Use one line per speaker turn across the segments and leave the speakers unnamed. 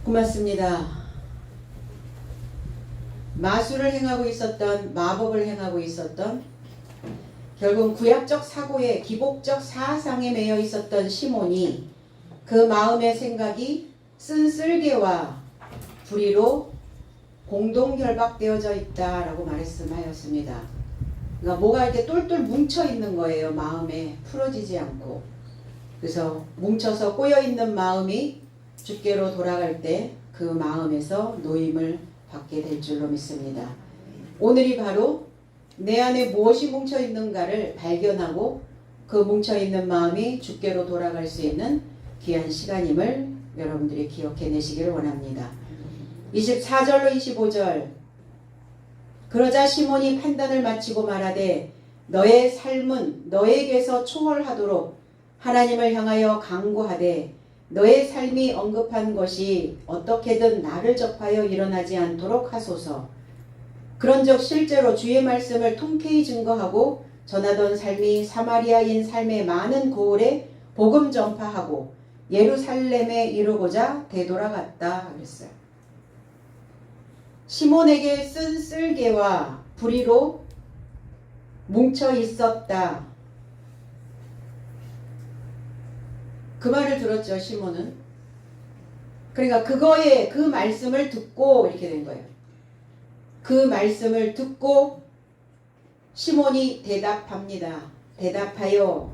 고맙습니다. 마술을 행하고 있었던, 마법을 행하고 있었던, 결국 구약적 사고에 기복적 사상에 매여 있었던 시몬이 그 마음의 생각이 쓴쓸개와 불의로 공동 결박되어져 있다라고 말씀하였습니다. 그러니까 뭐가 이렇게 똘똘 뭉쳐 있는 거예요. 마음에 풀어지지 않고. 그래서 뭉쳐서 꼬여 있는 마음이 주께로 돌아갈 때 그 마음에서 노임을 받게 될 줄로 믿습니다. 오늘이 바로 내 안에 무엇이 뭉쳐 있는가를 발견하고 그 뭉쳐 있는 마음이 주께로 돌아갈 수 있는 귀한 시간임을 여러분들이 기억해 내시기를 원합니다. 24절로 25절. 그러자 시몬이 판단을 마치고 말하되 너의 삶은 너에게서 초월하도록 하나님을 향하여 간구하되 너의 삶이 언급한 것이 어떻게든 나를 접하여 일어나지 않도록 하소서. 그런즉 실제로 주의 말씀을 통쾌히 증거하고 전하던 삶이 사마리아인 삶의 많은 고을에 복음 전파하고 예루살렘에 이르고자 되돌아갔다 그랬어요. 시몬에게 쓴 쓸개와 불의로 뭉쳐 있었다. 그 말을 들었죠, 시몬은. 그러니까 그 말씀을 듣고 이렇게 된 거예요. 그 말씀을 듣고 시몬이 대답합니다. 대답하여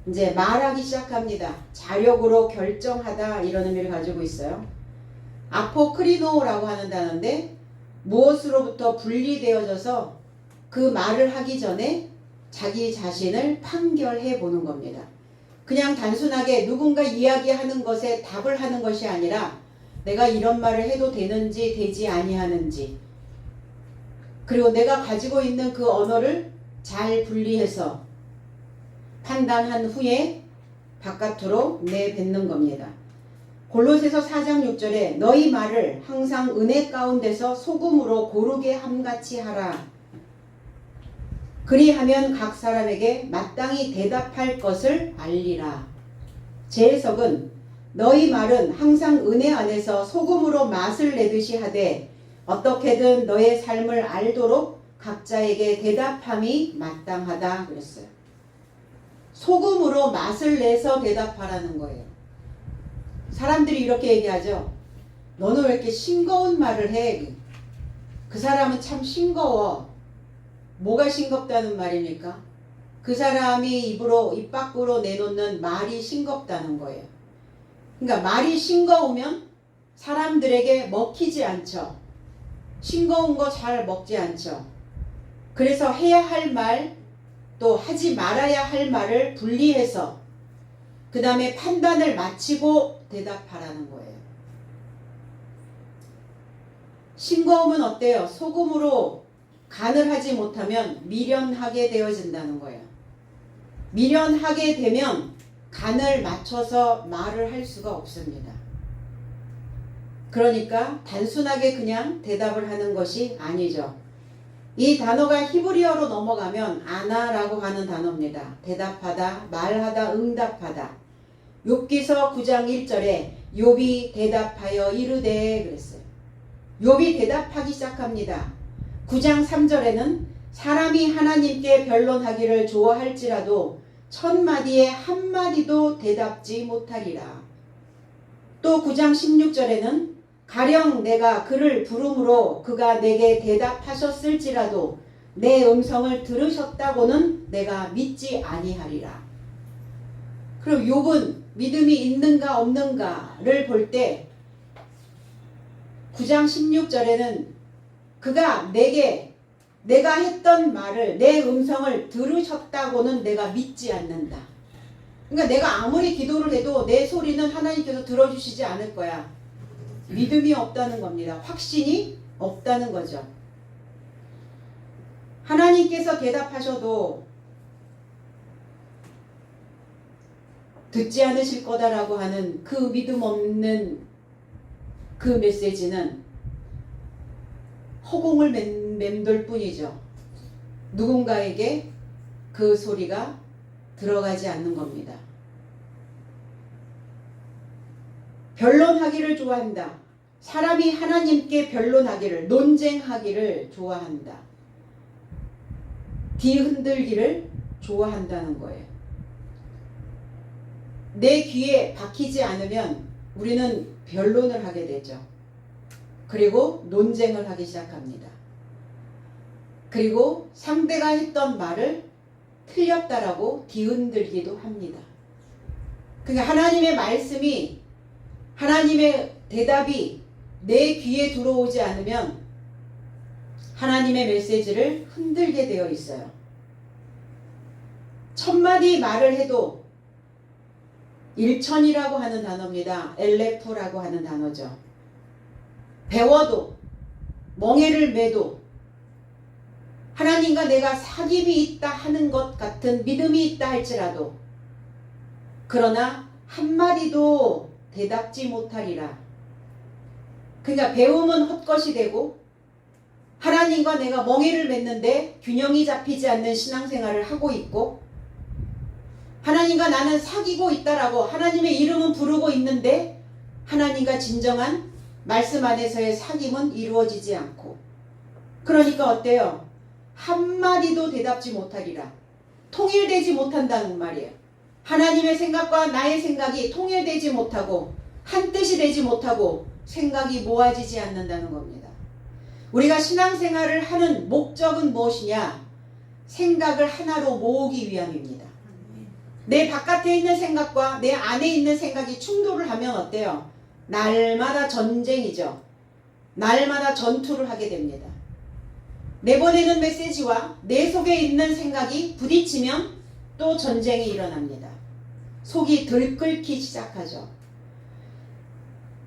이제 말하기 시작합니다. 자력으로 결정하다 이런 의미를 가지고 있어요. 아포크리노라고 하는 단어인데 무엇으로부터 분리되어져서 그 말을 하기 전에 자기 자신을 판결해 보는 겁니다. 그냥 단순하게 누군가 이야기하는 것에 답을 하는 것이 아니라 내가 이런 말을 해도 되는지 되지 아니하는지, 그리고 내가 가지고 있는 그 언어를 잘 분리해서 판단한 후에 바깥으로 내뱉는 겁니다. 골로새서 4장 6절에 너희 말을 항상 은혜 가운데서 소금으로 고르게 함같이 하라. 그리하면 각 사람에게 마땅히 대답할 것을 알리라. 제 해석은 너희 말은 항상 은혜 안에서 소금으로 맛을 내듯이 하되 어떻게든 너의 삶을 알도록 각자에게 대답함이 마땅하다 그랬어요. 소금으로 맛을 내서 대답하라는 거예요. 사람들이 이렇게 얘기하죠. 너는 왜 이렇게 싱거운 말을 해? 그 사람은 참 싱거워. 뭐가 싱겁다는 말입니까? 그 사람이 입 밖으로 내놓는 말이 싱겁다는 거예요. 그러니까 말이 싱거우면 사람들에게 먹히지 않죠. 싱거운 거 잘 먹지 않죠. 그래서 해야 할 말, 또 하지 말아야 할 말을 분리해서 그 다음에 판단을 마치고 대답하라는 거예요. 싱거우면 어때요? 소금으로 간을 하지 못하면 미련하게 되어진다는 거예요. 미련하게 되면 간을 맞춰서 말을 할 수가 없습니다. 그러니까 단순하게 그냥 대답을 하는 것이 아니죠. 이 단어가 히브리어로 넘어가면 아나라고 하는 단어입니다. 대답하다, 말하다, 응답하다. 욥기서 9장 1절에 욥이 대답하여 이르되 그랬어요. 욥이 대답하기 시작합니다. 9장 3절에는 사람이 하나님께 변론하기를 좋아할지라도 1000마디에 한마디도 대답지 못하리라. 또 9장 16절에는 가령 내가 그를 부름으로 그가 내게 대답하셨을지라도 내 음성을 들으셨다고는 내가 믿지 아니하리라. 그럼 욥은 믿음이 있는가 없는가를 볼 때 9장 16절에는 그가 내가 했던 말을, 내 음성을 들으셨다고는 내가 믿지 않는다. 그러니까 내가 아무리 기도를 해도 내 소리는 하나님께서 들어주시지 않을 거야. 믿음이 없다는 겁니다. 확신이 없다는 거죠. 하나님께서 대답하셔도 듣지 않으실 거다라고 하는 그 믿음 없는 그 메시지는 허공을 맴돌 뿐이죠. 누군가에게 그 소리가 들어가지 않는 겁니다. 변론하기를 좋아한다. 사람이 하나님께 변론하기를, 논쟁하기를 좋아한다. 뒤흔들기를 좋아한다는 거예요. 내 귀에 박히지 않으면 우리는 변론을 하게 되죠. 그리고 논쟁을 하기 시작합니다. 그리고 상대가 했던 말을 틀렸다라고 뒤흔들기도 합니다. 그러니까 하나님의 말씀이, 하나님의 대답이 내 귀에 들어오지 않으면 하나님의 메시지를 흔들게 되어 있어요. 1000마디 말을 해도 일천이라고 하는 단어입니다. 엘레프라고 하는 단어죠. 배워도 멍에를 매도 하나님과 내가 사귐이 있다 하는 것 같은 믿음이 있다 할지라도 그러나 한마디도 대답지 못하리라. 그러니까 배움은 헛것이 되고 하나님과 내가 멍에를 맺는데 균형이 잡히지 않는 신앙생활을 하고 있고 하나님과 나는 사귀고 있다라고 하나님의 이름은 부르고 있는데 하나님과 진정한 말씀 안에서의 사귐은 이루어지지 않고 그러니까 어때요? 한마디도 대답지 못하리라. 통일되지 못한다는 말이에요. 하나님의 생각과 나의 생각이 통일되지 못하고 한뜻이 되지 못하고 생각이 모아지지 않는다는 겁니다. 우리가 신앙생활을 하는 목적은 무엇이냐? 생각을 하나로 모으기 위함입니다. 내 바깥에 있는 생각과 내 안에 있는 생각이 충돌을 하면 어때요? 날마다 전쟁이죠. 날마다 전투를 하게 됩니다. 내보내는 메시지와 내 속에 있는 생각이 부딪히면 또 전쟁이 일어납니다. 속이 들끓기 시작하죠.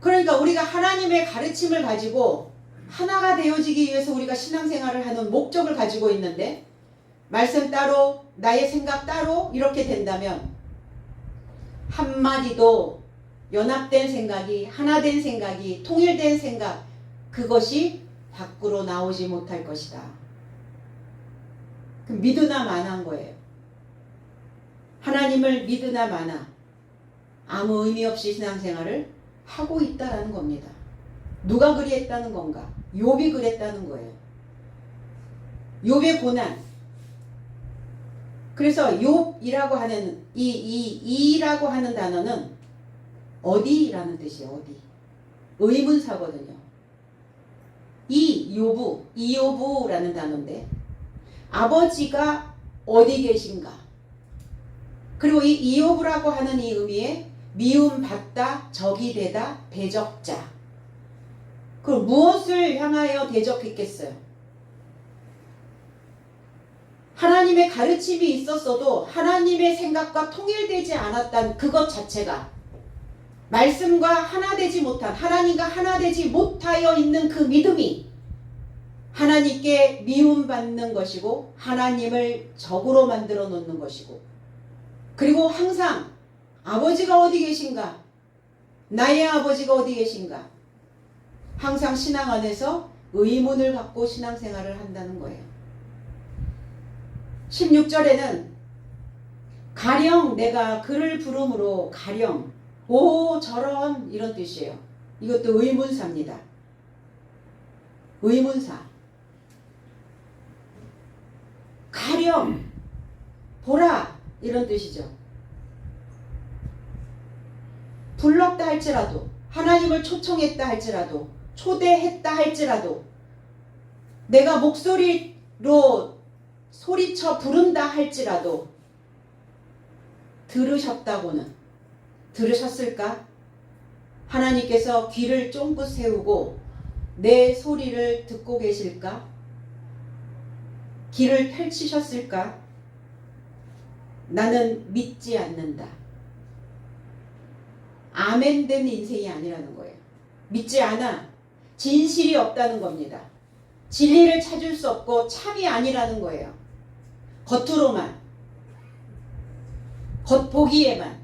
그러니까 우리가 하나님의 가르침을 가지고 하나가 되어지기 위해서 우리가 신앙생활을 하는 목적을 가지고 있는데 말씀 따로 나의 생각 따로 이렇게 된다면 한마디도 연합된 생각이 하나된 생각이 통일된 생각 그것이 밖으로 나오지 못할 것이다. 그럼 믿으나 마나인 거예요. 하나님을 믿으나 마나 아무 의미 없이 신앙생활을 하고 있다라는 겁니다. 누가 그리했다는 건가? 욥이 그랬다는 거예요. 욥의 고난. 그래서 욥이라고 하는 이라고 하는 단어는 어디라는 뜻이에요. 어디. 의문사거든요. 이요부라는 단어인데 아버지가 어디 계신가? 그리고 이 이요부라고 하는 이 의미에 미움받다, 적이 되다, 대적자. 그럼 무엇을 향하여 대적했겠어요? 하나님의 가르침이 있었어도 하나님의 생각과 통일되지 않았던 그것 자체가 말씀과 하나 되지 못한 하나님과 하나 되지 못하여 있는 그 믿음이 하나님께 미움받는 것이고 하나님을 적으로 만들어 놓는 것이고 그리고 항상 아버지가 어디 계신가? 나의 아버지가 어디 계신가? 항상 신앙 안에서 의문을 갖고 신앙생활을 한다는 거예요. 16절에는 가령 내가 그를 부름으로 가령 오 저런 이런 뜻이에요. 이것도 의문사입니다. 의문사. 가령 보라 이런 뜻이죠. 불렀다 할지라도 하나님을 초청했다 할지라도 초대했다 할지라도 내가 목소리로 소리쳐 부른다 할지라도 들으셨다고는 들으셨을까? 하나님께서 귀를 쫑긋 세우고 내 소리를 듣고 계실까? 귀를 펼치셨을까? 나는 믿지 않는다. 아멘된 인생이 아니라는 거예요. 믿지 않아. 진실이 없다는 겁니다. 진리를 찾을 수 없고 참이 아니라는 거예요. 겉으로만, 겉보기에만,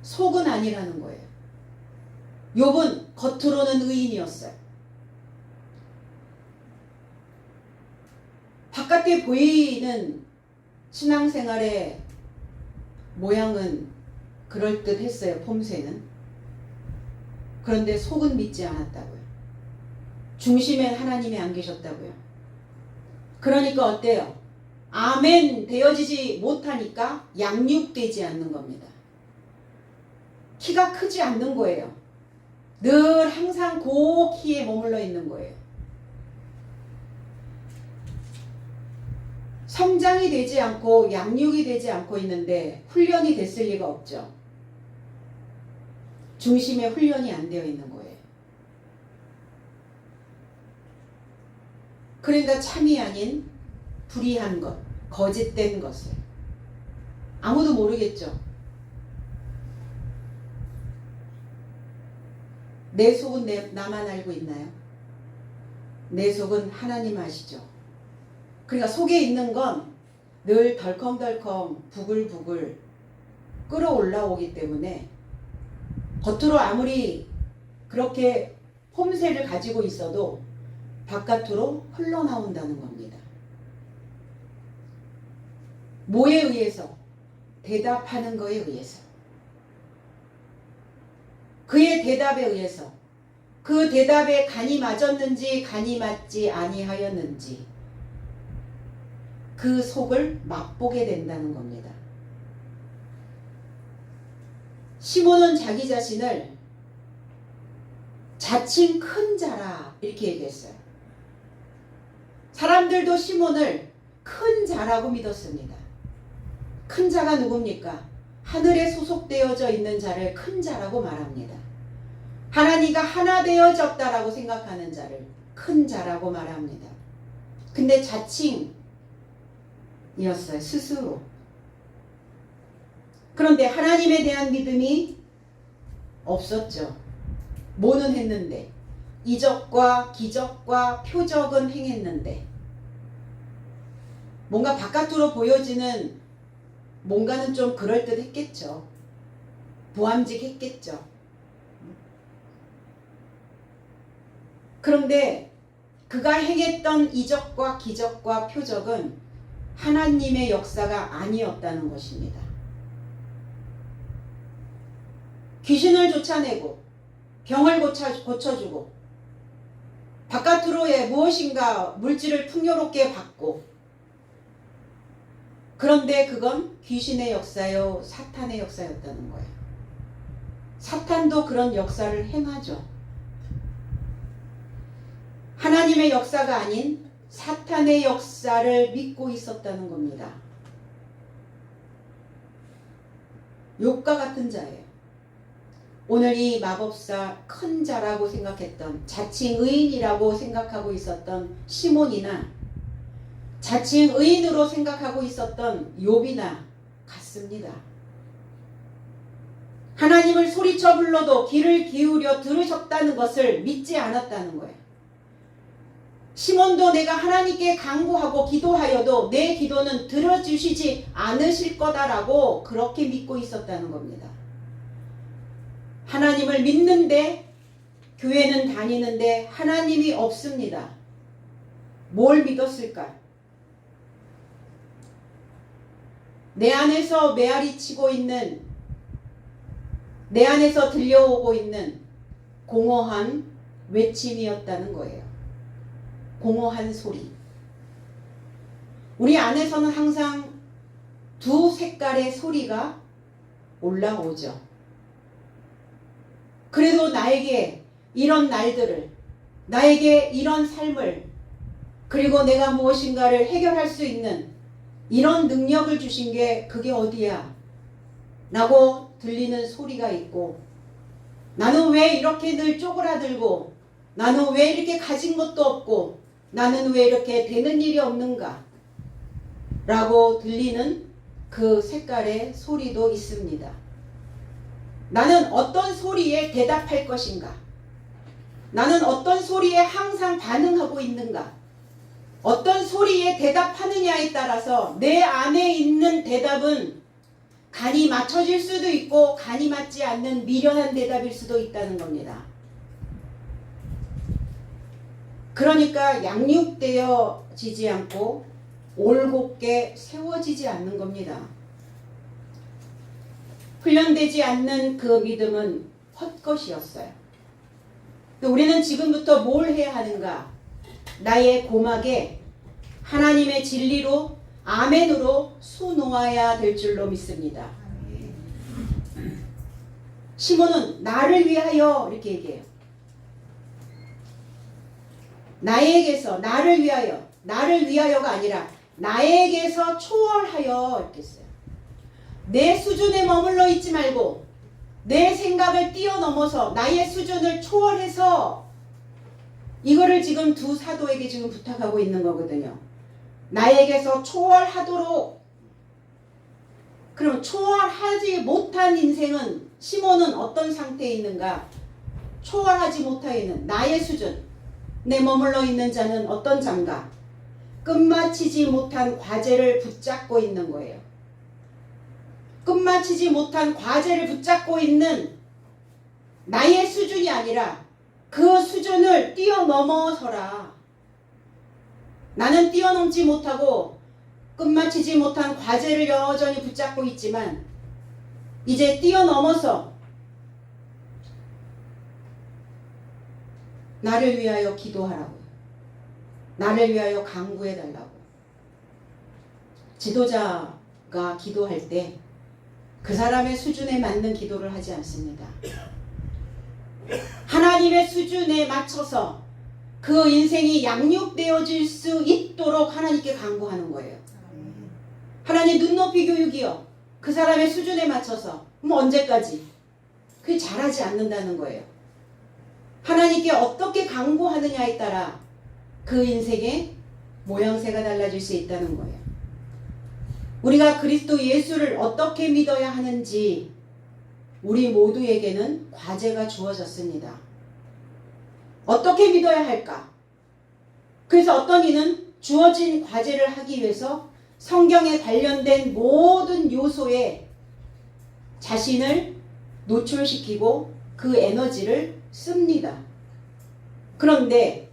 속은 아니라는 거예요. 욥은 겉으로는 의인이었어요. 바깥에 보이는 신앙생활의 모양은 그럴듯했어요. 폼새는. 그런데 속은 믿지 않았다고요. 중심엔 하나님이 안 계셨다고요. 그러니까 어때요? 아멘 되어지지 못하니까 양육되지 않는 겁니다. 키가 크지 않는 거예요. 늘 항상 그 키에 머물러 있는 거예요. 성장이 되지 않고 양육이 되지 않고 있는데 훈련이 됐을 리가 없죠. 중심에 훈련이 안 되어 있는 거예요. 그러니까 참이 아닌 불의한 것, 거짓된 것을 아무도 모르겠죠. 내 속은 나만 알고 있나요? 내 속은 하나님 아시죠? 그러니까 속에 있는 건 늘 덜컹덜컹 부글부글 끌어올라오기 때문에 겉으로 아무리 그렇게 폼새를 가지고 있어도 바깥으로 흘러나온다는 겁니다. 뭐에 의해서? 대답하는 거에 의해서. 그의 대답에 의해서. 그 대답에 간이 맞았는지 간이 맞지 아니하였는지 그 속을 맛보게 된다는 겁니다. 시몬은 자기 자신을 자칭 큰 자라 이렇게 얘기했어요. 사람들도 시몬을 큰 자라고 믿었습니다. 큰 자가 누굽니까? 하늘에 소속되어져 있는 자를 큰 자라고 말합니다. 하나님과 하나 되어졌다라고 생각하는 자를 큰 자라고 말합니다. 근데 자칭이었어요. 스스로. 그런데 하나님에 대한 믿음이 없었죠. 뭐는 했는데 이적과 기적과 표적은 행했는데 뭔가 바깥으로 보여지는 뭔가는 좀 그럴듯했겠죠. 보암직했겠죠. 그런데 그가 행했던 이적과 기적과 표적은 하나님의 역사가 아니었다는 것입니다. 귀신을 쫓아내고 병을 고쳐주고 바깥으로의 무엇인가 물질을 풍요롭게 받고 그런데 그건 귀신의 역사요 사탄의 역사였다는 거예요. 사탄도 그런 역사를 행하죠. 하나님의 역사가 아닌 사탄의 역사를 믿고 있었다는 겁니다. 욥과 같은 자예요. 오늘 이 마법사 큰 자라고 생각했던 자칭 의인이라고 생각하고 있었던 시몬이나 자칭 의인으로 생각하고 있었던 욥이나 같습니다. 하나님을 소리쳐 불러도 귀를 기울여 들으셨다는 것을 믿지 않았다는 거예요. 시몬도 내가 하나님께 간구하고 기도하여도 내 기도는 들어주시지 않으실 거다라고 그렇게 믿고 있었다는 겁니다. 하나님을 믿는데 교회는 다니는데 하나님이 없습니다. 뭘 믿었을까? 내 안에서 메아리 치고 있는 내 안에서 들려오고 있는 공허한 외침이었다는 거예요. 공허한 소리. 우리 안에서는 항상 두 색깔의 소리가 올라오죠. 그래도 나에게 이런 날들을, 나에게 이런 삶을, 그리고 내가 무엇인가를 해결할 수 있는 이런 능력을 주신 게 그게 어디야? 라고 들리는 소리가 있고, 나는 왜 이렇게 늘 쪼그라들고, 나는 왜 이렇게 가진 것도 없고, 나는 왜 이렇게 되는 일이 없는가? 라고 들리는 그 색깔의 소리도 있습니다. 나는 어떤 소리에 대답할 것인가? 나는 어떤 소리에 항상 반응하고 있는가? 어떤 소리에 대답하느냐에 따라서 내 안에 있는 대답은 간이 맞춰질 수도 있고 간이 맞지 않는 미련한 대답일 수도 있다는 겁니다. 그러니까 양육되어지지 않고 올곧게 세워지지 않는 겁니다. 훈련되지 않는 그 믿음은 헛것이었어요. 우리는 지금부터 뭘 해야 하는가? 나의 고막에 하나님의 진리로 아멘으로 수놓아야 될 줄로 믿습니다. 시몬은 나를 위하여 이렇게 얘기해요. 나에게서 나를 위하여가 아니라 나에게서 초월하여 이렇게 했어요. 내 수준에 머물러 있지 말고 내 생각을 뛰어넘어서 나의 수준을 초월해서 이거를 지금 두 사도에게 지금 부탁하고 있는 거거든요. 나에게서 초월하도록. 그럼 초월하지 못한 인생은 시몬은 어떤 상태에 있는가? 초월하지 못하여 있는 나의 수준. 내 머물러 있는 자는 어떤 자인가? 끝마치지 못한 과제를 붙잡고 있는 거예요. 끝마치지 못한 과제를 붙잡고 있는 나의 수준이 아니라 그 수준을 뛰어넘어서라. 나는 뛰어넘지 못하고 끝마치지 못한 과제를 여전히 붙잡고 있지만 이제 뛰어넘어서 나를 위하여 기도하라고. 나를 위하여 간구해달라고. 지도자가 기도할 때 그 사람의 수준에 맞는 기도를 하지 않습니다. 하나님의 수준에 맞춰서 그 인생이 양육되어질 수 있도록 하나님께 간구하는 거예요. 하나님 눈높이 교육이요. 그 사람의 수준에 맞춰서. 그럼 언제까지? 그게 잘하지 않는다는 거예요. 하나님께 어떻게 간구하느냐에 따라 그 인생의 모양새가 달라질 수 있다는 거예요. 우리가 그리스도 예수를 어떻게 믿어야 하는지 우리 모두에게는 과제가 주어졌습니다. 어떻게 믿어야 할까? 그래서 어떤 이는 주어진 과제를 하기 위해서 성경에 관련된 모든 요소에 자신을 노출시키고 그 에너지를 씁니다. 그런데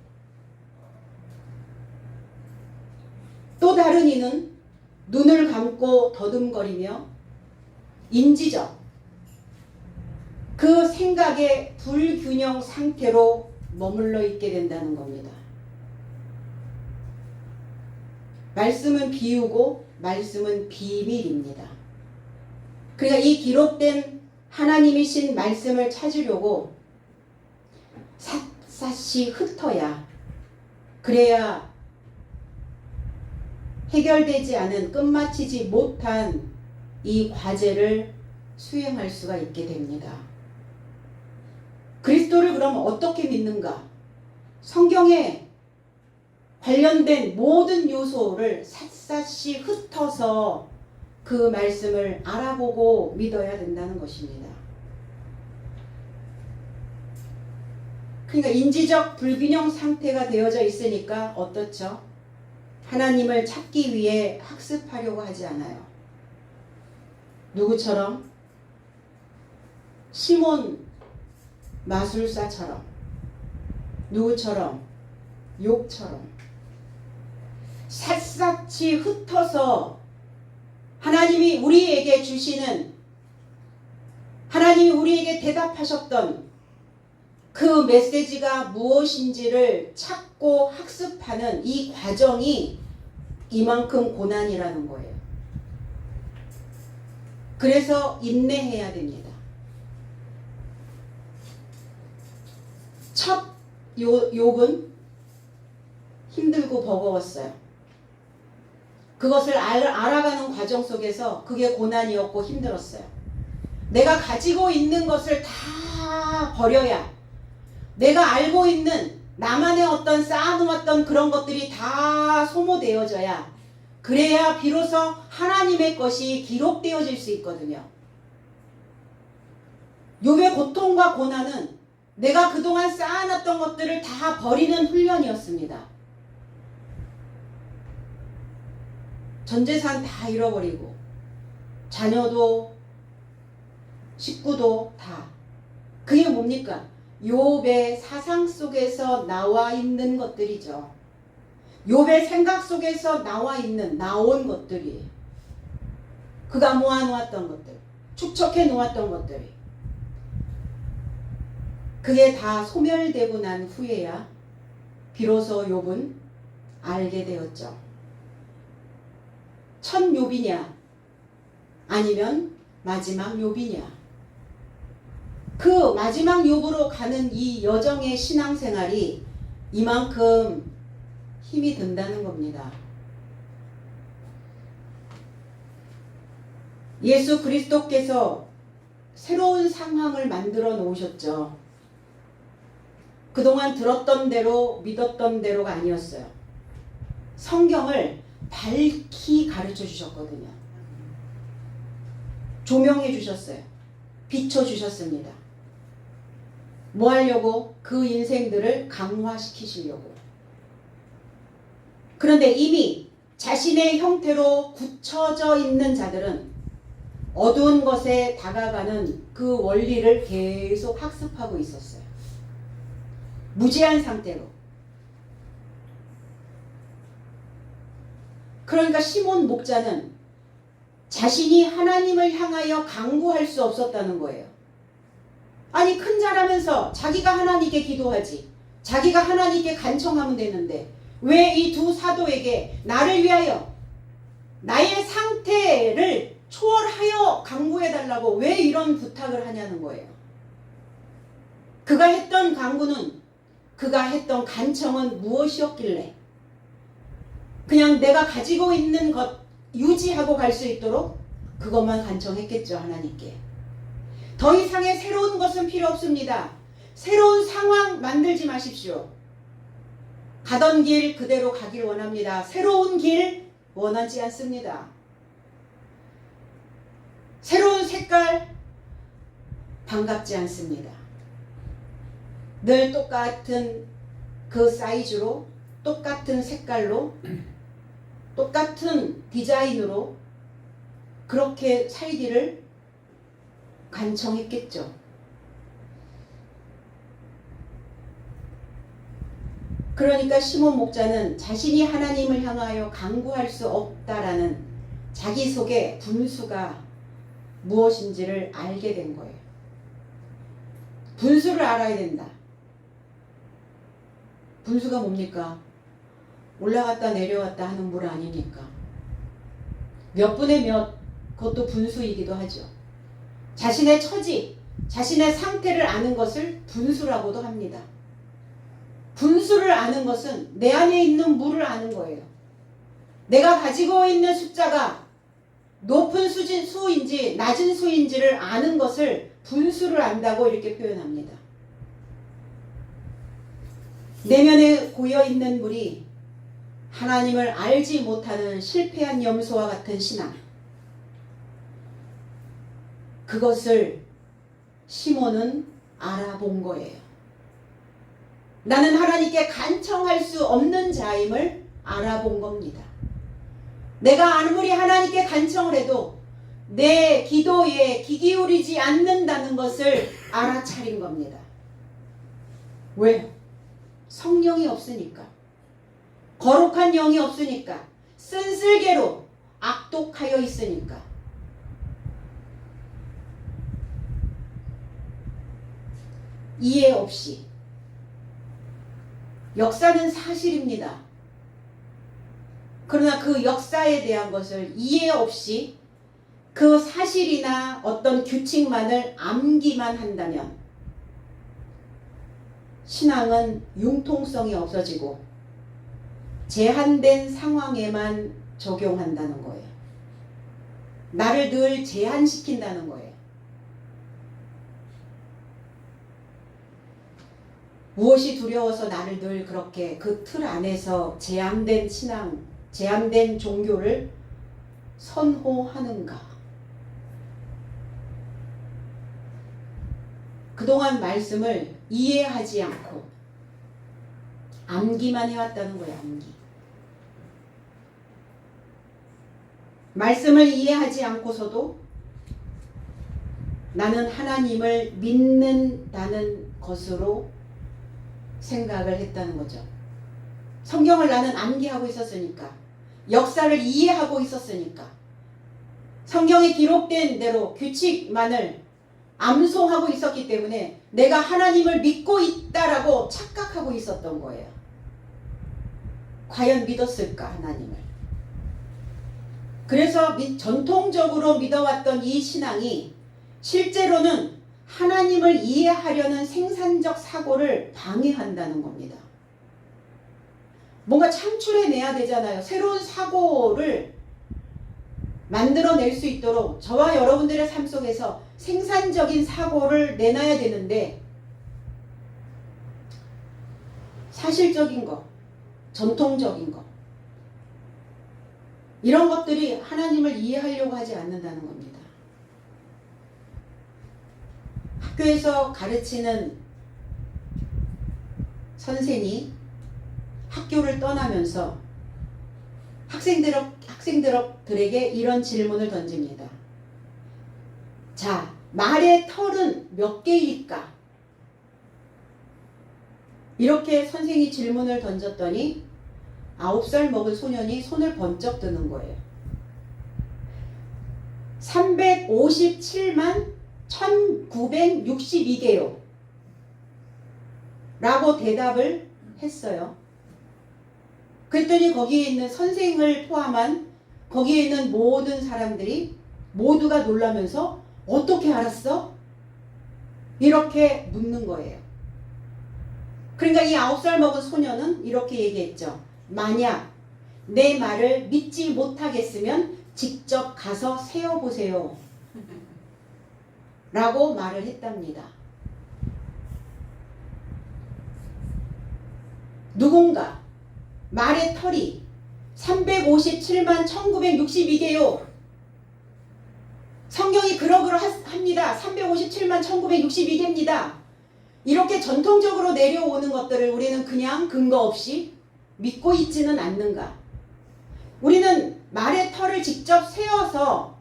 또 다른 이는 눈을 감고 더듬거리며 인지적 그 생각의 불균형 상태로 머물러 있게 된다는 겁니다. 말씀은 비유고 말씀은 비밀입니다. 그러니까 이 기록된 하나님이신 말씀을 찾으려고 샅샅이 흩어야 그래야 해결되지 않은 끝마치지 못한 이 과제를 수행할 수가 있게 됩니다. 그리스도를 그럼 어떻게 믿는가? 성경에 관련된 모든 요소를 샅샅이 흩어서 그 말씀을 알아보고 믿어야 된다는 것입니다. 그러니까 인지적 불균형 상태가 되어져 있으니까 어떻죠? 하나님을 찾기 위해 학습하려고 하지 않아요. 누구처럼? 시몬 마술사처럼. 누구처럼? 욥처럼. 샅샅이 흩어서 하나님이 우리에게 주시는, 하나님이 우리에게 대답하셨던 그 메시지가 무엇인지를 찾고 학습하는 이 과정이 이만큼 고난이라는 거예요. 그래서 인내해야 됩니다. 첫 욥은 힘들고 버거웠어요. 그것을 알아가는 과정 속에서 그게 고난이었고 힘들었어요. 내가 가지고 있는 것을 다 버려야, 내가 알고 있는 나만의 어떤 쌓아놓았던 그런 것들이 다 소모되어져야, 그래야 비로소 하나님의 것이 기록되어질 수 있거든요. 욥의 고통과 고난은 내가 그동안 쌓아놨던 것들을 다 버리는 훈련이었습니다. 전 재산 다 잃어버리고 자녀도 식구도 다. 그게 뭡니까? 욥의 사상 속에서 나와 있는 것들이죠. 욥의 생각 속에서 나온 것들이, 그가 모아놓았던 것들, 축적해 놓았던 것들이. 그게 다 소멸되고 난 후에야 비로소 욥은 알게 되었죠. 첫 욥이냐 아니면 마지막 욥이냐. 그 마지막 욥으로 가는 이 여정의 신앙생활이 이만큼 힘이 든다는 겁니다. 예수 그리스도께서 새로운 상황을 만들어 놓으셨죠. 그동안 들었던 대로 믿었던 대로가 아니었어요. 성경을 밝히 가르쳐 주셨거든요. 조명해 주셨어요. 비춰 주셨습니다. 뭐 하려고? 그 인생들을 강화시키시려고. 그런데 이미 자신의 형태로 굳혀져 있는 자들은 어두운 것에 다가가는 그 원리를 계속 학습하고 있었어요. 무지한 상태로. 그러니까 시몬 목자는 자신이 하나님을 향하여 간구할 수 없었다는 거예요. 아니 큰 자라면서 자기가 하나님께 기도하지, 자기가 하나님께 간청하면 되는데 왜 이 두 사도에게 나를 위하여 나의 상태를 초월하여 간구해달라고 왜 이런 부탁을 하냐는 거예요. 그가 했던 간구는, 그가 했던 간청은 무엇이었길래 그냥 내가 가지고 있는 것 유지하고 갈 수 있도록 그것만 간청했겠죠. 하나님께. 더 이상의 새로운 것은 필요 없습니다. 새로운 상황 만들지 마십시오. 가던 길 그대로 가길 원합니다. 새로운 길 원하지 않습니다. 새로운 색깔 반갑지 않습니다. 늘 똑같은 그 사이즈로, 똑같은 색깔로, 똑같은 디자인으로 그렇게 살기를 간청했겠죠. 그러니까 시몬 목자는 자신이 하나님을 향하여 간구할 수 없다라는 자기 속의 분수가 무엇인지를 알게 된 거예요. 분수를 알아야 된다. 분수가 뭡니까? 올라갔다 내려왔다 하는 물 아닙니까? 몇 분의 몇, 그것도 분수이기도 하죠. 자신의 처지, 자신의 상태를 아는 것을 분수라고도 합니다. 분수를 아는 것은 내 안에 있는 물을 아는 거예요. 내가 가지고 있는 숫자가 높은 수인지 낮은 수인지를 아는 것을 분수를 안다고 이렇게 표현합니다. 내면에 고여있는 물이 하나님을 알지 못하는 실패한 염소와 같은 신앙, 그것을 시몬은 알아본 거예요. 나는 하나님께 간청할 수 없는 자임을 알아본 겁니다. 내가 아무리 하나님께 간청을 해도 내 기도에 귀 기울이지 않는다는 것을 알아차린 겁니다. 왜요? 성령이 없으니까. 거룩한 영이 없으니까. 쓴쓸개로 악독하여 있으니까. 이해 없이. 역사는 사실입니다. 그러나 그 역사에 대한 것을 이해 없이 그 사실이나 어떤 규칙만을 암기만 한다면 신앙은 융통성이 없어지고 제한된 상황에만 적용한다는 거예요. 나를 늘 제한시킨다는 거예요. 무엇이 두려워서 나를 늘 그렇게 그 틀 안에서 제한된 신앙, 제한된 종교를 선호하는가? 그동안 말씀을 이해하지 않고 암기만 해왔다는 거예요. 암기. 말씀을 이해하지 않고서도 나는 하나님을 믿는다는 것으로 생각을 했다는 거죠. 성경을 나는 암기하고 있었으니까, 역사를 이해하고 있었으니까, 성경에 기록된 대로 규칙만을 암송하고 있었기 때문에 내가 하나님을 믿고 있다라고 착각하고 있었던 거예요. 과연 믿었을까 하나님을. 그래서 전통적으로 믿어왔던 이 신앙이 실제로는 하나님을 이해하려는 생산적 사고를 방해한다는 겁니다. 뭔가 창출해내야 되잖아요. 새로운 사고를 만들어낼 수 있도록 저와 여러분들의 삶 속에서 생산적인 사고를 내놔야 되는데 사실적인 것, 전통적인 것 이런 것들이 하나님을 이해하려고 하지 않는다는 겁니다. 학교에서 가르치는 선생이 학교를 떠나면서 학생들에게 이런 질문을 던집니다. 자, 말의 털은 몇 개일까? 이렇게 선생이 질문을 던졌더니 9살 먹은 소년이 손을 번쩍 드는 거예요. 357만 1962개요. 라고 대답을 했어요. 그랬더니 거기에 있는 선생을 포함한 거기에 있는 모든 사람들이 모두가 놀라면서 어떻게 알았어? 이렇게 묻는 거예요. 그러니까 이 9살 먹은 소년은 이렇게 얘기했죠. 만약 내 말을 믿지 못하겠으면 직접 가서 세어보세요. 라고 말을 했답니다. 누군가 말의 털이 357만 1962개요. 성경이 그러그러합니다. 357만 1962개입니다. 이렇게 전통적으로 내려오는 것들을 우리는 그냥 근거 없이 믿고 있지는 않는가? 우리는 말의 털을 직접 세어서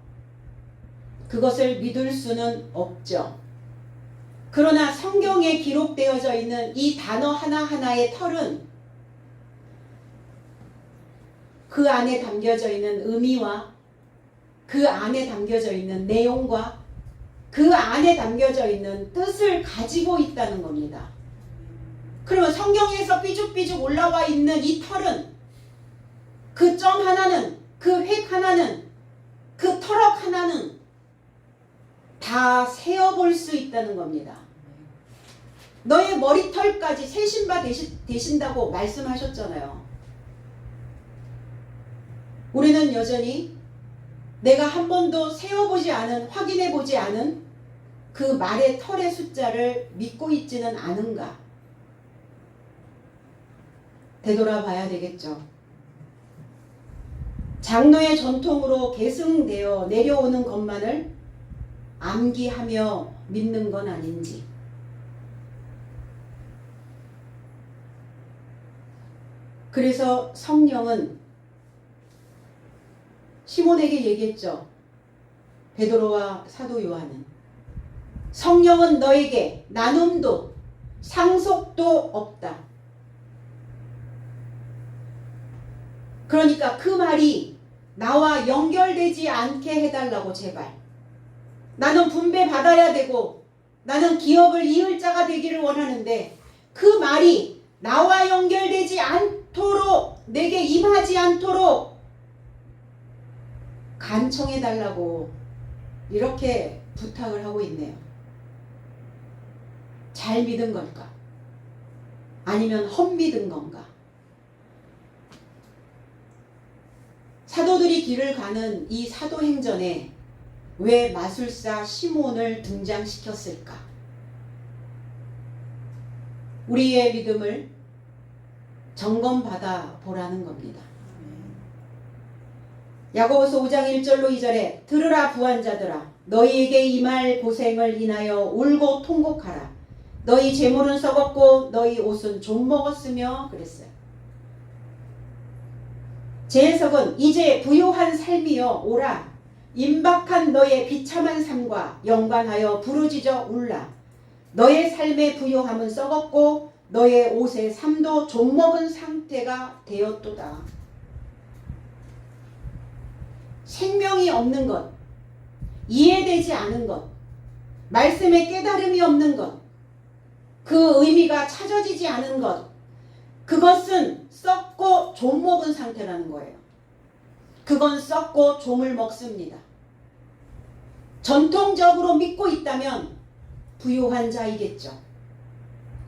그것을 믿을 수는 없죠. 그러나 성경에 기록되어져 있는 이 단어 하나하나의 털은 그 안에 담겨져 있는 의미와 그 안에 담겨져 있는 내용과 그 안에 담겨져 있는 뜻을 가지고 있다는 겁니다. 그러면 성경에서 삐죽삐죽 올라와 있는 이 털은 그 점 하나는 그 획 하나는 그 터럭 하나는 다 세어볼 수 있다는 겁니다. 너의 머리털까지 세신 바 되신다고 말씀하셨잖아요. 우리는 여전히 내가 한 번도 세어보지 않은, 확인해보지 않은 그 말의 털의 숫자를 믿고 있지는 않은가? 되돌아봐야 되겠죠. 장로의 전통으로 계승되어 내려오는 것만을 암기하며 믿는 건 아닌지. 그래서 성령은 시몬에게 얘기했죠. 베드로와 사도 요한은 성령은 너에게 나눔도 상속도 없다. 그러니까 그 말이 나와 연결되지 않게 해달라고 제발. 나는 분배받아야 되고 나는 기업을 이을 자가 되기를 원하는데 그 말이 나와 연결되지 않도록 내게 임하지 않도록 간청해달라고 이렇게 부탁을 하고 있네요. 잘 믿은 걸까? 아니면 헛믿은 건가? 사도들이 길을 가는 이 사도행전에 왜 마술사 시몬을 등장시켰을까? 우리의 믿음을 점검받아 보라는 겁니다. 야고보서 5장 1절로 2절에 들으라 부한자들아 너희에게 임할 고생을 인하여 울고 통곡하라. 너희 재물은 썩었고 너희 옷은 좀 먹었으며 그랬어요. 제 해석은 이제 부요한 삶이여 오라. 임박한 너의 비참한 삶과 연관하여 부르짖어 울라. 너의 삶의 부요함은 썩었고 너의 옷의 삶도 좀 먹은 상태가 되었도다. 생명이 없는 것, 이해되지 않은 것, 말씀에 깨달음이 없는 것, 그 의미가 찾아지지 않은 것, 그것은 썩고 좀 먹은 상태라는 거예요. 그건 썩고 좀을 먹습니다. 전통적으로 믿고 있다면 부유한 자이겠죠.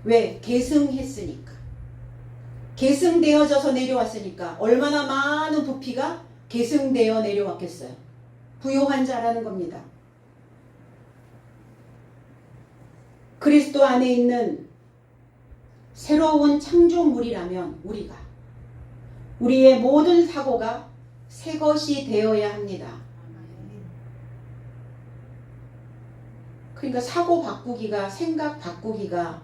왜? 계승했으니까. 계승되어져서 내려왔으니까 얼마나 많은 부피가 계승되어 내려왔겠어요. 부유한 자라는 겁니다. 그리스도 안에 있는 새로운 창조물이라면 우리의 모든 사고가 새 것이 되어야 합니다. 그러니까 사고 바꾸기가, 생각 바꾸기가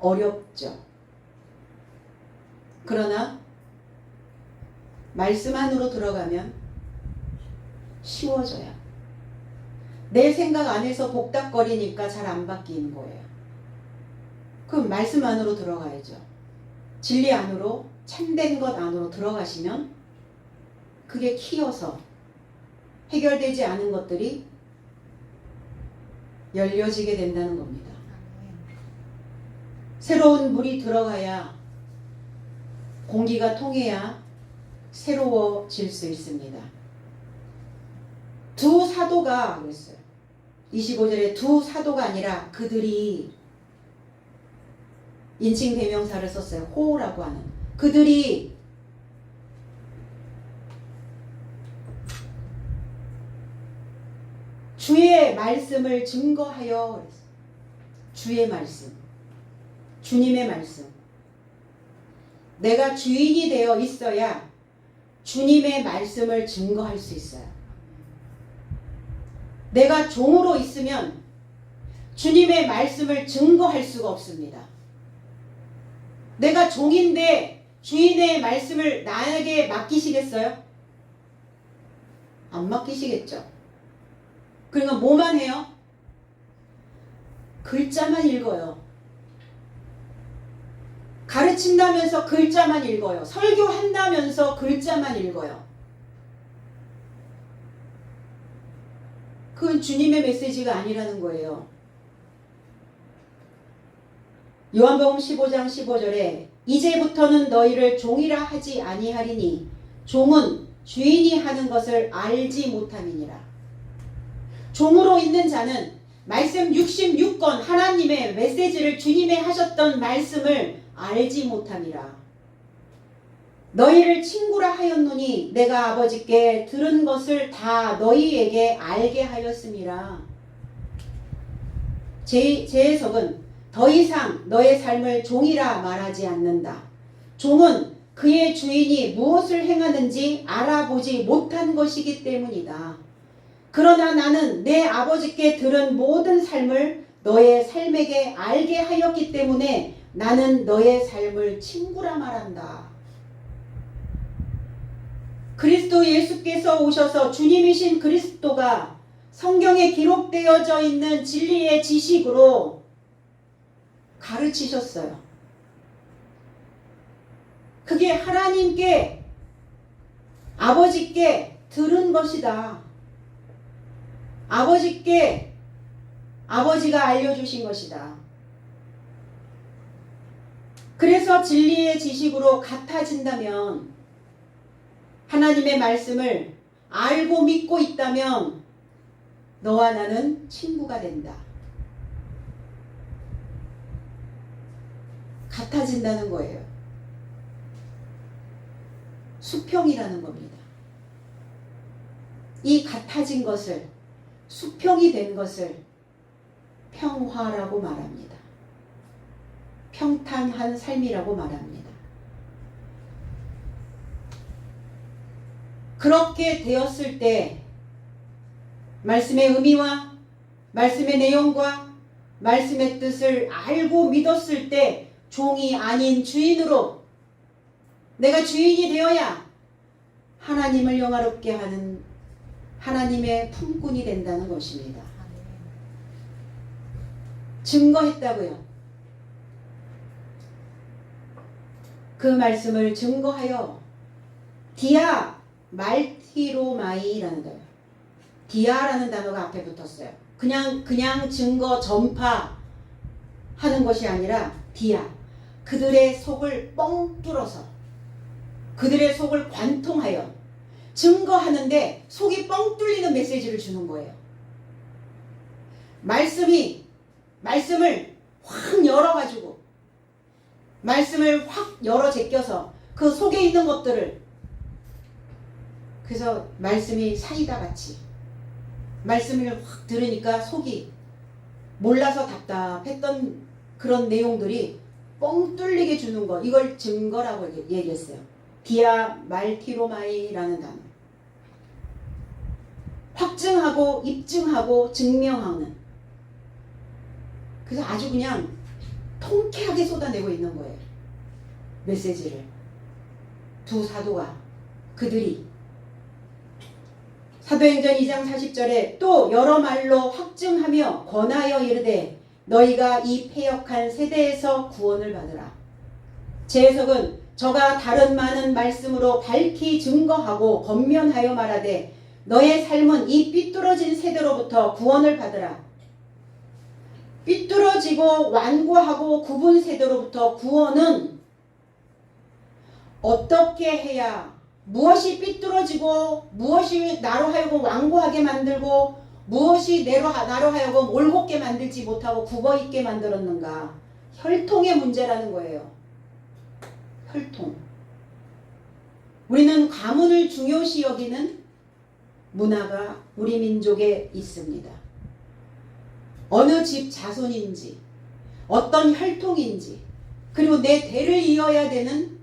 어렵죠. 그러나 말씀 안으로 들어가면 쉬워져요. 내 생각 안에서 복닥거리니까 잘 안 바뀌는 거예요. 그럼 말씀 안으로 들어가야죠. 진리 안으로, 참된 것 안으로 들어가시면 그게 키워서 해결되지 않은 것들이 열려지게 된다는 겁니다. 새로운 물이 들어가야, 공기가 통해야 새로워질 수 있습니다. 두 사도가 그랬어요. 25절에 두 사도가 아니라 그들이, 인칭 대명사를 썼어요. 호라고 하는 그들이 주의 말씀을 증거하여 그랬어요. 주의 말씀, 주님의 말씀. 내가 주인이 되어 있어야 주님의 말씀을 증거할 수 있어요. 내가 종으로 있으면 주님의 말씀을 증거할 수가 없습니다. 내가 종인데 주인의 말씀을 나에게 맡기시겠어요? 안 맡기시겠죠. 그러니까 뭐만 해요? 글자만 읽어요. 가르친다면서 글자만 읽어요. 설교한다면서 글자만 읽어요. 그건 주님의 메시지가 아니라는 거예요. 요한복음 15장 15절에 이제부터는 너희를 종이라 하지 아니하리니 종은 주인이 하는 것을 알지 못함이니라. 종으로 있는 자는 말씀 66권 하나님의 메시지를, 주님의 하셨던 말씀을 알지 못함이라. 너희를 친구라 하였노니 내가 아버지께 들은 것을 다 너희에게 알게 하였음이라. 제 해석은 더 이상 너의 삶을 종이라 말하지 않는다. 종은 그의 주인이 무엇을 행하는지 알아보지 못한 것이기 때문이다. 그러나 나는 내 아버지께 들은 모든 삶을 너의 삶에게 알게 하였기 때문에 나는 너의 삶을 친구라 말한다. 그리스도 예수께서 오셔서 주님이신 그리스도가 성경에 기록되어져 있는 진리의 지식으로 가르치셨어요. 그게 하나님께, 아버지께 들은 것이다. 아버지가 알려주신 것이다. 그래서 진리의 지식으로 같아진다면, 하나님의 말씀을 알고 믿고 있다면 너와 나는 친구가 된다. 같아진다는 거예요. 수평이라는 겁니다. 이 같아진 것을, 수평이 된 것을 평화라고 말합니다. 평탄한 삶이라고 말합니다. 그렇게 되었을 때 말씀의 의미와 말씀의 내용과 말씀의 뜻을 알고 믿었을 때 종이 아닌 주인으로, 내가 주인이 되어야 하나님을 영화롭게 하는 하나님의 품꾼이 된다는 것입니다. 증거했다고요. 그 말씀을 증거하여 디아 말티로마이라는 거예요. 디아라는 단어가 앞에 붙었어요. 그냥 증거 전파하는 것이 아니라 디아. 그들의 속을 뻥 뚫어서 그들의 속을 관통하여 증거하는데 속이 뻥 뚫리는 메시지를 주는 거예요. 말씀을 확 열어가지고 말씀을 확 열어 제껴서 그 속에 있는 것들을 그래서 말씀이 사이다 같이 말씀을 확 들으니까 속이 몰라서 답답했던 그런 내용들이 뻥 뚫리게 주는 것 이걸 증거라고 얘기했어요. 디아 말티로마이라는 단어. 확증하고 입증하고 증명하는 그래서 아주 그냥 통쾌하게 쏟아내고 있는 거예요. 메시지를. 두 사도가 그들이 사도행전 2장 40절에 또 여러 말로 확증하며 권하여 이르되 너희가 이 패역한 세대에서 구원을 받으라. 제 해석은 저가 다른 많은 말씀으로 밝히 증거하고 권면하여 말하되 너의 삶은 이 삐뚤어진 세대로부터 구원을 받으라. 삐뚤어지고 완고하고 굽은 세대로부터 구원은 어떻게 해야 무엇이 삐뚤어지고 무엇이 나로 하여금 완고하게 만들고 무엇이 나로 하여금 올곧게 만들지 못하고 굽어있게 만들었는가. 혈통의 문제라는 거예요. 혈통. 우리는 가문을 중요시 여기는 문화가 우리 민족에 있습니다. 어느 집 자손인지 어떤 혈통인지 그리고 내 대를 이어야 되는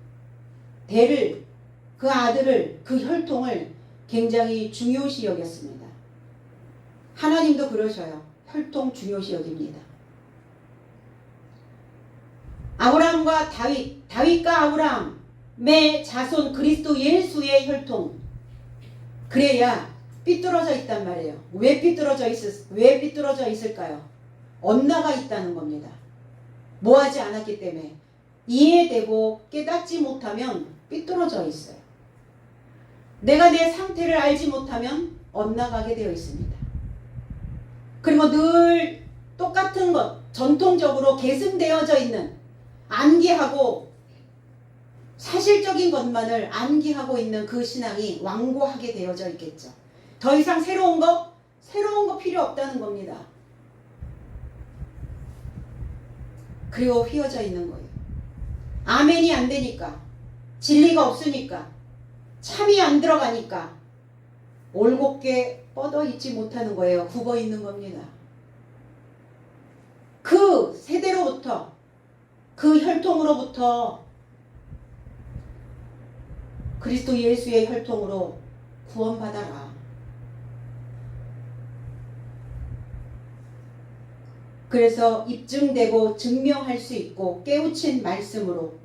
대를 그 아들을 그 혈통을 굉장히 중요시 여겼습니다. 하나님도 그러셔요. 혈통 중요시 여깁니다. 아브라함과 다윗과 아브라함의 자손 그리스도 예수의 혈통 그래야 삐뚤어져 있단 말이에요. 왜 삐뚤어져 있을까요? 언나가 있다는 겁니다. 뭐하지 않았기 때문에 이해되고 깨닫지 못하면 삐뚤어져 있어요. 내가 내 상태를 알지 못하면 엇나가게 되어 있습니다. 그리고 늘 똑같은 것, 전통적으로 계승되어져 있는 암기하고 사실적인 것만을 암기하고 있는 그 신앙이 완고하게 되어져 있겠죠. 더 이상 새로운 거 필요 없다는 겁니다. 그리고 휘어져 있는 거예요. 아멘이 안 되니까, 진리가 없으니까, 참이 안 들어가니까 올곧게 뻗어 있지 못하는 거예요. 굽어 있는 겁니다. 그 세대로부터 그 혈통으로부터 그리스도 예수의 혈통으로 구원받아라. 그래서 입증되고 증명할 수 있고 깨우친 말씀으로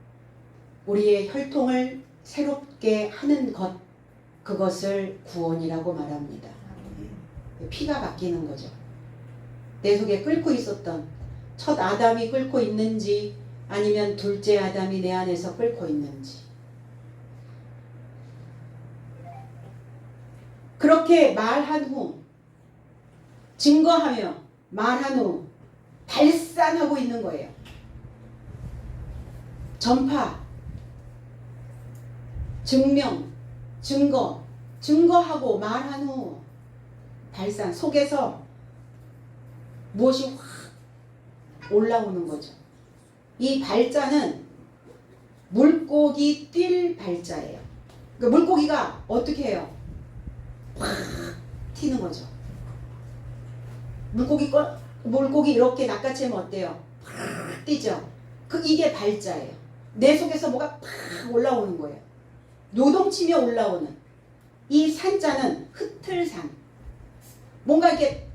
우리의 혈통을 새롭게 하는 것, 그것을 구원이라고 말합니다. 피가 바뀌는 거죠. 내 속에 끓고 있었던 첫 아담이 끓고 있는지 아니면 둘째 아담이 내 안에서 끓고 있는지. 그렇게 말한 후 증거하며 말한 후 발산하고 있는 거예요. 전파, 증명, 증거하고 말한 후 발산, 속에서 무엇이 확 올라오는 거죠. 이 발자는 물고기 뛸 발자예요. 그러니까 물고기가 어떻게 해요? 확 튀는 거죠. 물고기 이렇게 낚아채면 어때요? 확 뛰죠. 이게 발자예요. 내 속에서 뭐가 팍 올라오는 거예요. 요동치며 올라오는. 이 산자는 흩틀산. 뭔가 이렇게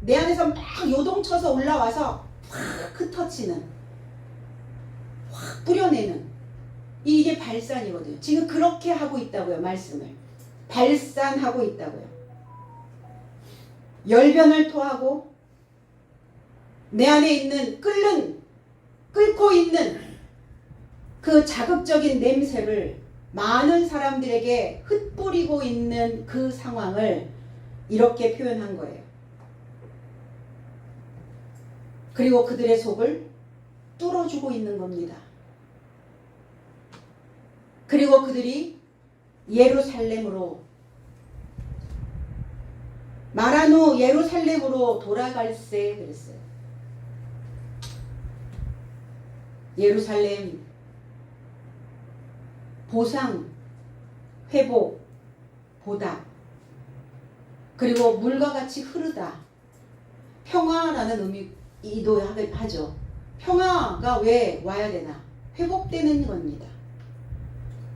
내 안에서 막 요동쳐서 올라와서 확 흩어치는, 확 뿌려내는, 이게 발산이거든요. 지금 그렇게 하고 있다고요. 말씀을 발산하고 있다고요. 열변을 토하고 내 안에 있는 끓고 있는 그 자극적인 냄새를 많은 사람들에게 흩뿌리고 있는 그 상황을 이렇게 표현한 거예요. 그리고 그들의 속을 뚫어주고 있는 겁니다. 그리고 그들이 예루살렘으로 말한 후 예루살렘으로 돌아갈세 그랬어요. 예루살렘 보상, 회복, 보답, 그리고 물과 같이 흐르다, 평화라는 의미이기도 하죠. 평화가 왜 와야 되나? 회복되는 겁니다.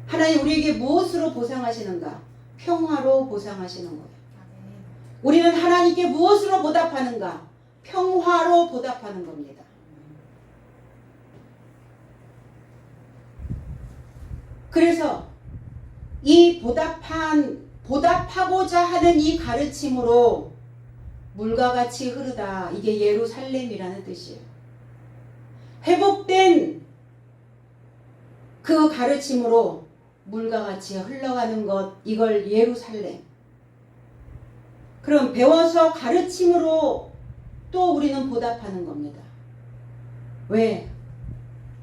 하나님 우리에게 무엇으로 보상하시는가? 평화로 보상하시는 거예요. 우리는 하나님께 무엇으로 보답하는가? 평화로 보답하는 겁니다. 그래서 이 보답하고자 하는 이 가르침으로 물과 같이 흐르다, 이게 예루살렘이라는 뜻이에요. 회복된 그 가르침으로 물과 같이 흘러가는 것, 이걸 예루살렘. 그럼 배워서 가르침으로 또 우리는 보답하는 겁니다. 왜?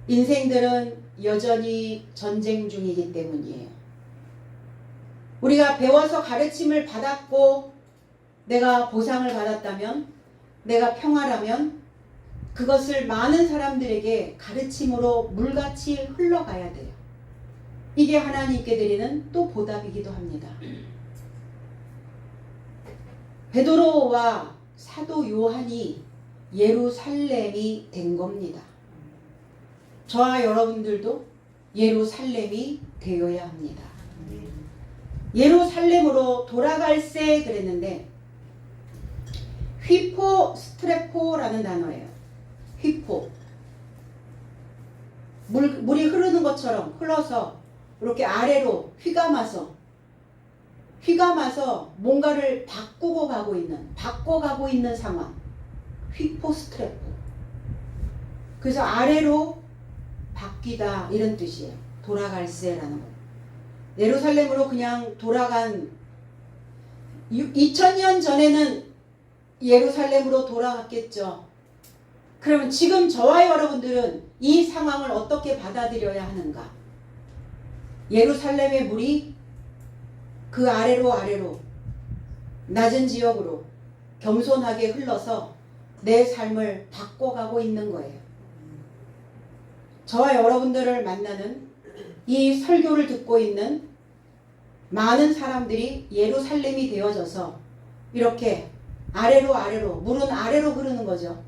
인생들은 여전히 전쟁 중이기 때문이에요. 우리가 배워서 가르침을 받았고 내가 보상을 받았다면, 내가 평화라면 그것을 많은 사람들에게 가르침으로 물같이 흘러가야 돼요. 이게 하나님께 드리는 또 보답이기도 합니다. 베드로와 사도 요한이 예루살렘이 된 겁니다. 저와 여러분들도 예루살렘이 되어야 합니다. 예루살렘으로 돌아갈세 그랬는데, 휘포 스트레포라는 단어예요. 휘포. 물이 흐르는 것처럼 흘러서 이렇게 아래로 휘감아서 뭔가를 바꿔가고 있는 상황. 휘포 스트레포. 그래서 아래로 바뀌다 이런 뜻이에요. 돌아갈세라는 거. 예루살렘으로 그냥 돌아간 2000년 전에는 예루살렘으로 돌아갔겠죠. 그러면 지금 저와 여러분들은 이 상황을 어떻게 받아들여야 하는가? 예루살렘의 물이 그 아래로 낮은 지역으로 겸손하게 흘러서 내 삶을 바꿔가고 있는 거예요. 저와 여러분들을 만나는 이 설교를 듣고 있는 많은 사람들이 예루살렘이 되어져서 이렇게 아래로 물은 아래로 흐르는 거죠.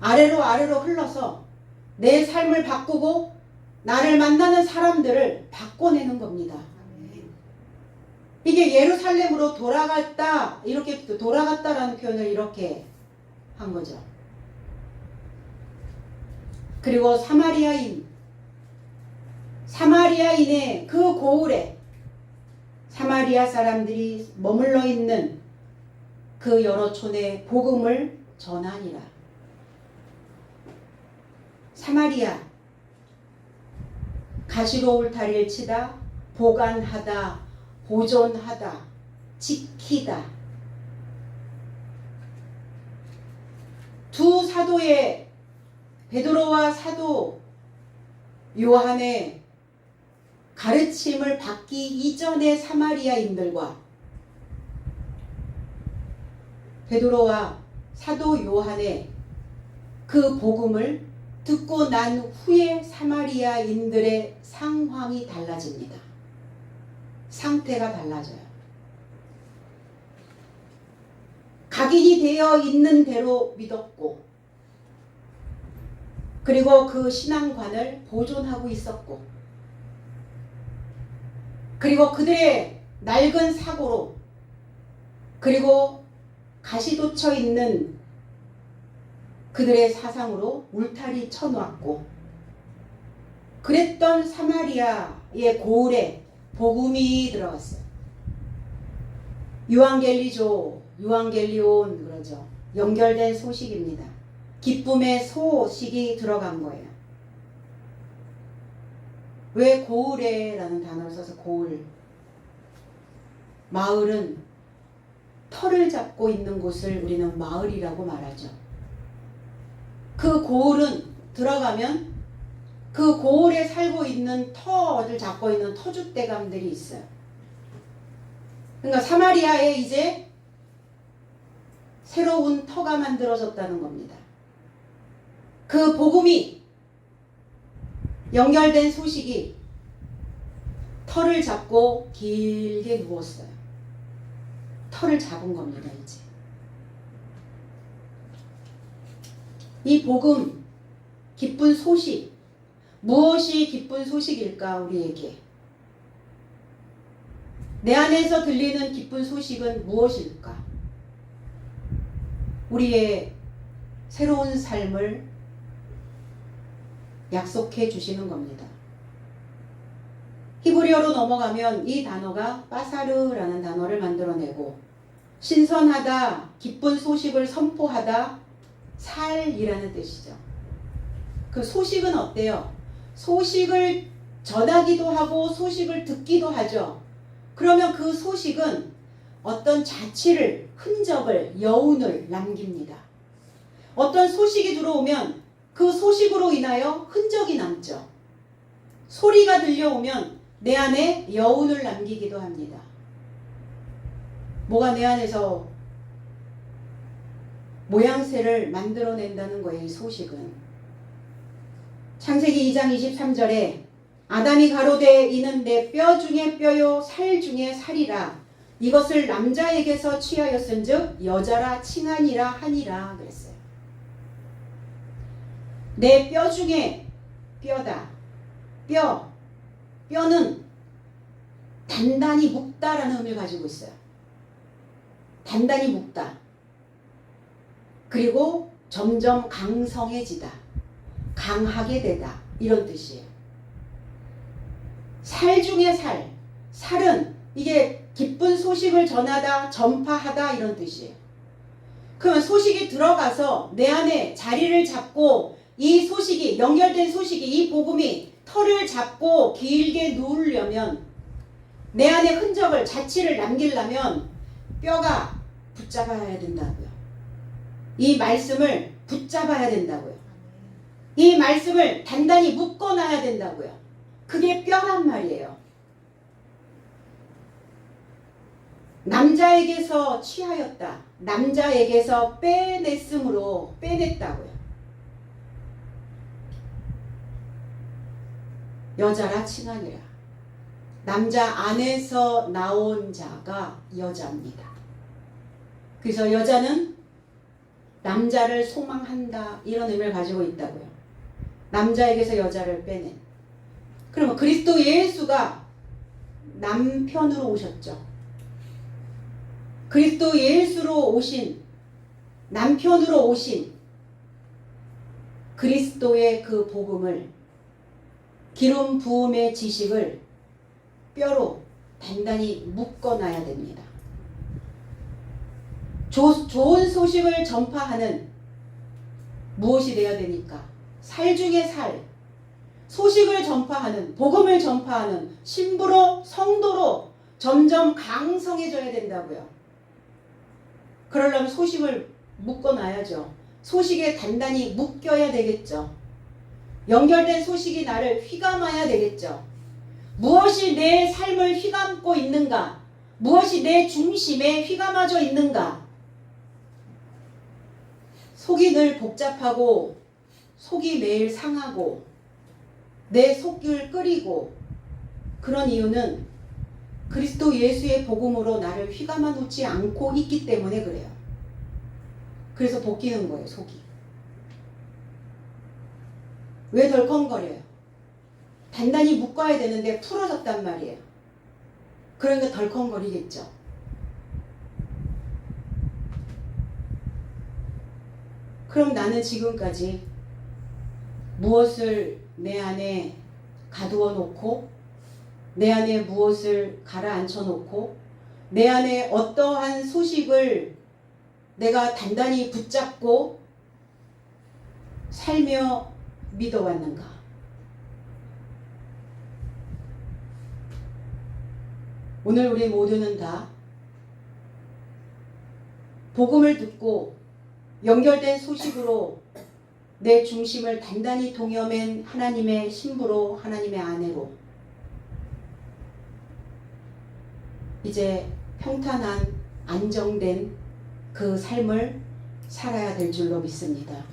아래로 흘러서 내 삶을 바꾸고 나를 만나는 사람들을 바꿔내는 겁니다. 이게 예루살렘으로 돌아갔다라는 표현을 이렇게 한 거죠. 그리고 사마리아인의 그 고을에 사마리아 사람들이 머물러 있는 그 여러 촌에 복음을 전하니라. 사마리아, 가시로 울타리를 치다, 보관하다, 보존하다, 지키다. 두 사도의 베드로와 사도 요한의 가르침을 받기 이전의 사마리아인들과 베드로와 사도 요한의 그 복음을 듣고 난 후에 사마리아인들의 상황이 달라집니다. 상태가 달라져요. 각인이 되어 있는 대로 믿었고, 그리고 그 신앙관을 보존하고 있었고, 그리고 그들의 낡은 사고로, 그리고 가시돋쳐 있는 그들의 사상으로 울타리 쳐놓았고, 그랬던 사마리아의 고을에 복음이 들어갔어요. 유앙겔리온 그러죠. 연결된 소식입니다. 기쁨의 소식이 들어간 거예요. 왜 고을에 라는 단어를 써서 고을? 마을은 터를 잡고 있는 곳을 우리는 마을이라고 말하죠. 그 고을은 들어가면 그 고을에 살고 있는 터를 잡고 있는 터줏대감들이 있어요. 그러니까 사마리아에 이제 새로운 터가 만들어졌다는 겁니다. 그 복음이 연결된 소식이 터를 잡고 길게 누웠어요. 터를 잡은 겁니다, 이제. 이 복음, 기쁜 소식, 무엇이 기쁜 소식일까, 우리에게? 내 안에서 들리는 기쁜 소식은 무엇일까? 우리의 새로운 삶을 약속해 주시는 겁니다. 히브리어로 넘어가면 이 단어가 빠사르라는 단어를 만들어내고, 신선하다, 기쁜 소식을 선포하다, 살이라는 뜻이죠. 그 소식은 어때요? 소식을 전하기도 하고 소식을 듣기도 하죠. 그러면 그 소식은 어떤 자취를, 흔적을, 여운을 남깁니다. 어떤 소식이 들어오면 그 소식으로 인하여 흔적이 남죠. 소리가 들려오면 내 안에 여운을 남기기도 합니다. 뭐가 내 안에서 모양새를 만들어낸다는 거예요, 이 소식은. 창세기 2장 23절에 아담이 가로되 이는 내 뼈 중에 뼈요 살 중에 살이라 이것을 남자에게서 취하였은즉 여자라 칭하니라 하니라 그랬어요. 내 뼈 중에 뼈다. 뼈는 단단히 묵다라는 의미를 가지고 있어요. 단단히 묵다. 그리고 점점 강성해지다. 강하게 되다. 이런 뜻이에요. 살 중에 살. 살은 이게 기쁜 소식을 전하다, 전파하다 이런 뜻이에요. 그러면 소식이 들어가서 내 안에 자리를 잡고 이 소식이, 연결된 소식이, 이 복음이 털을 잡고 길게 누우려면, 내 안에 흔적을, 자취를 남기려면 뼈가 붙잡아야 된다고요. 이 말씀을 붙잡아야 된다고요. 이 말씀을 단단히 묶어놔야 된다고요. 그게 뼈란 말이에요. 남자에게서 취하였다. 남자에게서 빼냈으므로 빼냈다고요. 여자라 칭하니라. 남자 안에서 나온 자가 여자입니다. 그래서 여자는 남자를 소망한다 이런 의미를 가지고 있다고요. 남자에게서 여자를 빼낸. 그러면 그리스도 예수가 남편으로 오셨죠. 그리스도 예수로 오신, 남편으로 오신 그리스도의 그 복음을, 기름 부음의 지식을 뼈로 단단히 묶어놔야 됩니다. 좋은 소식을 전파하는 무엇이 돼야 되니까? 살 중에 살. 소식을 전파하는, 복음을 전파하는 신부로, 성도로 점점 강성해져야 된다고요. 그러려면 소식을 묶어놔야죠. 소식에 단단히 묶여야 되겠죠. 연결된 소식이 나를 휘감아야 되겠죠. 무엇이 내 삶을 휘감고 있는가? 무엇이 내 중심에 휘감아져 있는가? 속이 늘 복잡하고 속이 매일 상하고 내 속을 끓이고 그런 이유는 그리스도 예수의 복음으로 나를 휘감아 놓지 않고 있기 때문에 그래요. 그래서 벗기는 거예요, 속이. 왜 덜컹거려요? 단단히 묶어야 되는데 풀어졌단 말이에요. 그러니까 덜컹거리겠죠. 그럼 나는 지금까지 무엇을 내 안에 가두어 놓고, 내 안에 무엇을 가라앉혀 놓고, 내 안에 어떠한 소식을 내가 단단히 붙잡고 살며 믿어왔는가? 오늘 우리 모두는 다 복음을 듣고 연결된 소식으로 내 중심을 단단히 동여맨 하나님의 신부로, 하나님의 아내로 이제 평탄한 안정된 그 삶을 살아야 될 줄로 믿습니다.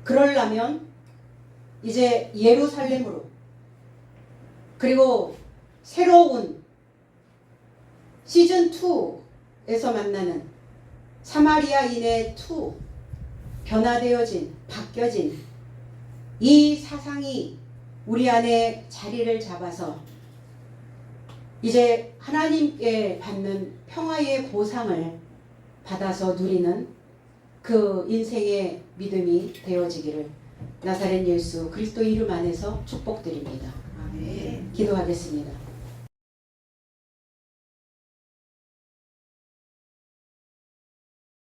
그러려면 이제 예루살렘으로, 그리고 새로운 시즌2에서 만나는 사마리아인의 2, 변화되어진, 바뀌어진 이 사상이 우리 안에 자리를 잡아서 이제 하나님께 받는 평화의 보상을 받아서 누리는 그 인생의 믿음이 되어지기를 나사렛 예수 그리스도 이름 안에서 축복드립니다.
아멘.
기도하겠습니다.